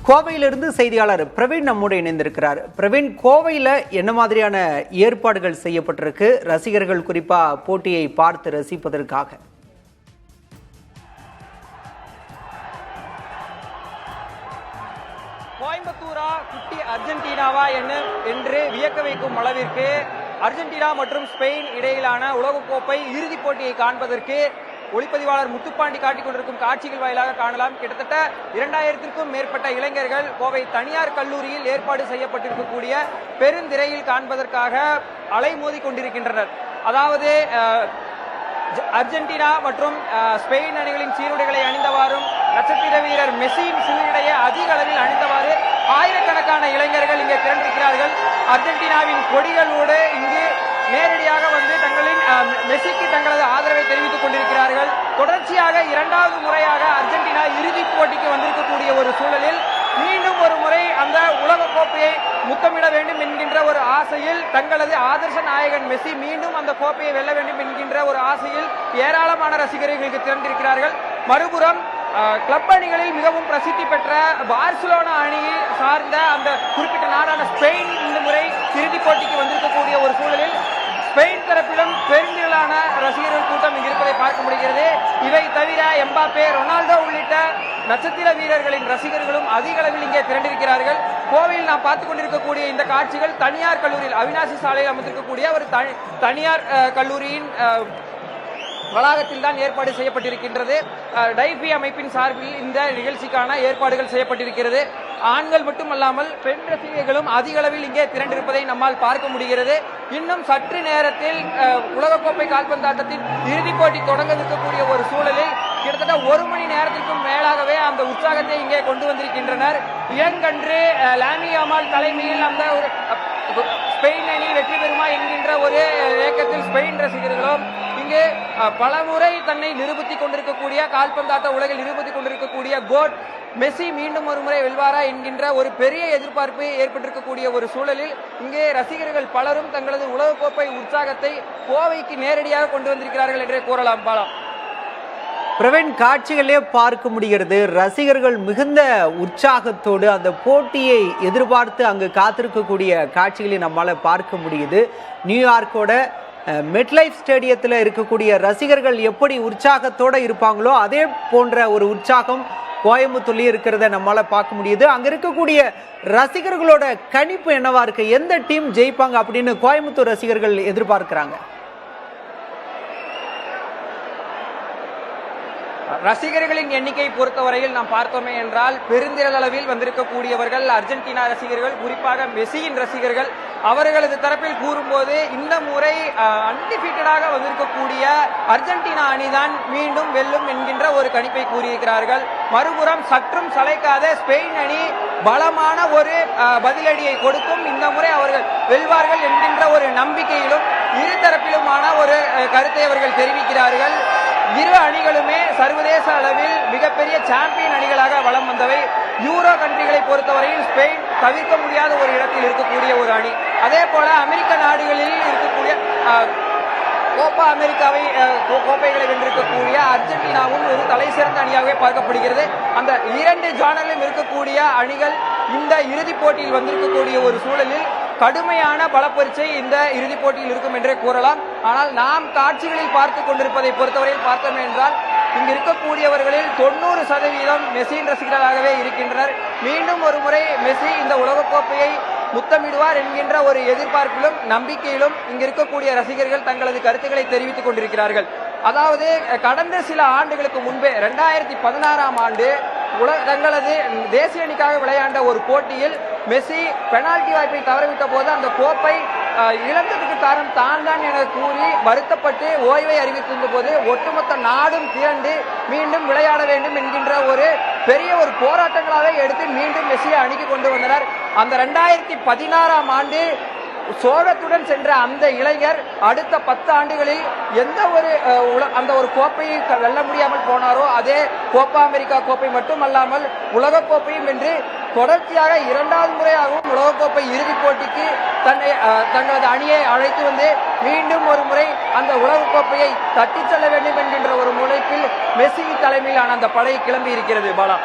கோவையிலிருந்து செய்தியாளர் பிரவீன் நம்மோடு இணைந்திருக்கிறார். பிரவீன், கோவையில் என்ன மாதிரியான ஏற்பாடுகள் செய்யப்பட்டிருக்கு ரசிகர்கள் குறிப்பா போட்டியை பார்த்து ரசிப்பதற்காக? கோயம்புத்தூரா குட்டி அர்ஜென்டினாவா என்று வியக்க வைக்கும் அளவிற்கு அர்ஜென்டினா மற்றும் ஸ்பெயின் இடையிலான உலகக்கோப்பை இறுதிப் போட்டியை காண்பதற்கு ஒளிப்பதிவாளர் முத்துப்பாண்டி காட்டிக் கொண்டிருக்கும் காட்சிகள் வாயிலாக காணலாம். கிட்டத்தட்ட 2000க்கும் மேற்பட்ட இளைஞர்கள் கோவை தனியார் கல்லூரியில் ஏற்பாடு செய்யப்பட்டிருக்கக்கூடிய பெருந்திரையில் காண்பதற்காக அலைமோதி கொண்டிருக்கின்றனர். அதாவது அர்ஜென்டினா மற்றும் ஸ்பெயின் அணிகளின் சீருடைகளை அணிந்தவாறும் நட்சத்திர வீரர் மெஸ்ஸியின் சீருடையை அதிக அளவில் அணிந்தவாறு ஆயிரக்கணக்கான இளைஞர்கள் இங்கே திரண்டிருக்கிறார்கள். அர்ஜென்டினாவின் கொடிகளோடு இங்கு நேரடியாக வந்து மெஸ்ஸிக்கு தங்களது ஆதரவை தெரிவித்துக் கொண்டிருக்கிறார்கள். தொடர்ச்சியாக 2வது முறையாக அர்ஜென்டினா இறுதிப் போட்டிக்கு வந்திருக்கக்கூடிய ஒரு சூழலில் மீண்டும் ஒரு முறை அந்த உலகக் கோப்பையை முத்தமிட வேண்டும் என்கின்ற ஒரு ஆசையில் தங்களது ஆதர்ச நாயகன் மெஸ்ஸி மீண்டும் அந்த கோப்பையை வெல்ல வேண்டும் என்கின்ற ஒரு ஆசையில் ஏராளமான ரசிகர்களுக்கு திரண்டிருக்கிறார்கள். மறுபுறம் கிளப் அணிகளில் மிகவும் பிரசித்தி பெற்ற பார்சிலோனா அணியை சார்ந்த அந்த குறிப்பிட்ட நாடான ஸ்பெயின் இந்த முறை இறுதிப் போட்டிக்கு வந்திருக்கக்கூடிய ஒரு சூழலில் ஸ்பெயின் தரப்பிலும் பெருந்திரளான ரசிகர்கள் கூட்டம் இங்கு இருப்பதை பார்க்க முடிகிறது. இவை தவிர எம்பாப்பே, ரொனால்டோ உள்ளிட்ட நட்சத்திர வீரர்களின் ரசிகர்களும் அதிக அளவில் இங்கே திரண்டிருக்கிறார்கள். கோவையில் நாம் பார்த்துக் கொண்டிருக்கக்கூடிய இந்த காட்சிகள் தனியார் கல்லூரியில் அவினாசி சாலையில் அமைந்திருக்கக்கூடிய ஒரு தனியார் கல்லூரியின் வளாகத்தில் தான் ஏற்பாடு செய்யப்பட்டிருக்கின்றது. டைபி அமைப்பின் சார்பில் இந்த நிகழ்ச்சிக்கான ஏற்பாடுகள் செய்யப்பட்டிருக்கிறது. ஆண்கள் மட்டுமல்லாமல் பெண் ரசிகர்களும் அதிக அளவில் இங்கே திரண்டிருப்பதை நம்மால் பார்க்க முடிகிறது. இன்னும் சற்று நேரத்தில் உலகக்கோப்பை கால்பந்தாட்டத்தின் இறுதிப் போட்டி தொடங்கவிருக்கக்கூடிய ஒரு சூழலில் கிட்டத்தட்ட 1 மணி நேரத்திற்கும் மேலாகவே அந்த உற்சாகத்தை இங்கே கொண்டு வந்திருக்கின்றனர். இளங்கன்று லாமின் யமால் தலைமையில் அந்த ஒரு ஸ்பெயின் அணி வெற்றி பெறுமா என்கின்ற ஒரு இயக்கத்தில் ஸ்பெயின் ரசிகர்களும் இங்கு பலமுறை தன்னை நிரூபித்துக் கொண்டிருக்கக்கூடிய கால்பந்தாட்ட உலகில் நிரூபித்துக் கொண்டிருக்கக்கூடிய கோட் மெஸ்ஸி மீண்டும் ஒரு முறை வெல்வாரா என்கின்ற ஒரு பெரிய எதிர்பார்ப்பு ஏற்பட்டிருக்கக்கூடிய ஒரு சூழலில் இங்கே ரசிகர்கள் பலரும் தங்களது உலகக்கோப்பை உற்சாகத்தை கோவைக்கு நேரடியாக கொண்டு வந்திருக்கிறார்கள் என்றே கூறலாம். பாலா, பிரவீன், காட்சிகளே பார்க்க முடிகிறது. ரசிகர்கள் மிகுந்த உற்சாகத்தோடு அந்த போட்டியை எதிர்பார்த்து அங்கு காத்திருக்கக்கூடிய காட்சிகளை நம்மால பார்க்க முடியுது. நியூயார்க்கோட மெட்லைஃப் ஸ்டேடியத்தில் இருக்கக்கூடிய ரசிகர்கள் எப்படி உற்சாகத்தோடு இருப்பாங்களோ அதே போன்ற ஒரு உற்சாகம் கோயம்புத்தூர்லயே இருக்கிறத நம்மளால பார்க்க முடியுது. அங்க இருக்கக்கூடிய ரசிகர்களோட கணிப்பு என்னவா இருக்கு? எந்த டீம் ஜெயிப்பாங்க அப்படின்னு கோயம்புத்தூர் ரசிகர்கள் எதிர்பார்க்கிறாங்க? ரசிகர்களின் எண்ணிக்கை பொறுத்தவரையில் நாம் பார்த்தோமே என்றால் பெருந்திரளவில் வந்திருக்கக்கூடியவர்கள் அர்ஜென்டினா ரசிகர்கள், குறிப்பாக மெஸ்ஸியின் ரசிகர்கள். அவர்களது தரப்பில் கூறும்போது இந்த முறை அன்டிஃபீட்டடாக வந்திருக்கக்கூடிய அர்ஜென்டினா அணிதான் மீண்டும் வெல்லும் என்கின்ற ஒரு கணிப்பை கூறியிருக்கிறார்கள். மறுபுறம் சற்றும் சளைக்காத ஸ்பெயின் அணி பலமான ஒரு பதிலடியை கொடுக்கும், இந்த முறை அவர்கள் வெல்வார்கள் என்கின்ற ஒரு நம்பிக்கையிலும் இருதரப்பிலுமான ஒரு கருத்தை அவர்கள் தெரிவிக்கிறார்கள். இரு அணிகளுமே சர்வதேச அளவில் மிகப்பெரிய சாம்பியன் அணிகளாக வலம் வந்தவை. யூரோ கண்ட்ரிகளை பொறுத்தவரையில் ஸ்பெயின் தவிர்க்க முடியாத ஒரு இடத்தில் இருக்கக்கூடிய ஒரு அணி. அதே போல அமெரிக்க நாடுகளில் இருக்கக்கூடிய கோப்பா அமெரிக்காவை கோப்பைகளை வென்றிருக்கக்கூடிய அர்ஜென்டினாவும் ஒரு தலை சிறந்த அணியாகவே பார்க்கப்படுகிறது. அந்த 2 ஜானரிலும் இருக்கக்கூடிய அணிகள் இந்த இறுதிப் போட்டியில் வந்திருக்கக்கூடிய ஒரு சூழலில் கடுமையான பலப்பரீட்சை இந்த இறுதிப் போட்டியில் இருக்கும் என்றே கூறலாம். ஆனால் நாம் காட்சிகளில் பார்த்துக் கொண்டிருப்பதை பொறுத்தவரையில் பார்த்தோம் என்றால் இங்கு இருக்கக்கூடியவர்களில் 90% மெஸ்ஸியின் ரசிகர்களாகவே இருக்கின்றனர். மீண்டும் ஒரு முறை மெஸ்ஸி இந்த உலகக்கோப்பையை முத்தமிடுவார் என்கின்ற ஒரு எதிர்பார்ப்பிலும் நம்பிக்கையிலும் இங்கு இருக்கக்கூடிய ரசிகர்கள் தங்களது கருத்துக்களை தெரிவித்துக் கொண்டிருக்கிறார்கள். அதாவது கடந்த சில ஆண்டுகளுக்கு முன்பே 2016ஆம் ஆண்டு தங்களது தேசிய அணிக்காக விளையாண்ட ஒரு போட்டியில் மெஸ்ஸி பெனால்டி வாய்ப்பை தவறவிட்ட போது அந்த கோப்பை இழந்ததுக்கு காரணம் தான் என கூறி வருத்தப்பட்டு ஓய்வை அறிவித்திருந்த போது ஒட்டுமொத்த நாடும் திரண்டு மீண்டும் விளையாட வேண்டும் என்கின்ற ஒரு பெரிய ஒரு போராட்டங்களாக எடுத்து மீண்டும் மெஸ்ஸியை அணிக்கு கொண்டு வந்தனர். அந்த 2016ஆம் ஆண்டு சோகத்துடன் சென்ற அந்த இளைஞர் அடுத்த 10 ஆண்டுகளில் எந்த ஒரு அந்த ஒரு கோப்பையை வெல்ல முடியாமல் போனாரோ அதே கோப்பா அமெரிக்கா கோப்பை மட்டுமல்லாமல் உலக கோப்பையும் வென்று தொடர்ச்சியாக 2வது முறையாகவும் உலகக்கோப்பை இறுதிப் போட்டிக்கு தங்களது அணியை அழைத்து வந்து மீண்டும் ஒரு முறை அந்த உலகக்கோப்பையை தட்டிச் செல்ல வேண்டும் என்கின்ற ஒரு முனைப்பில் மெஸ்ஸி தலைமையிலான அந்த படை கிளம்பி இருக்கிறது. பாலா.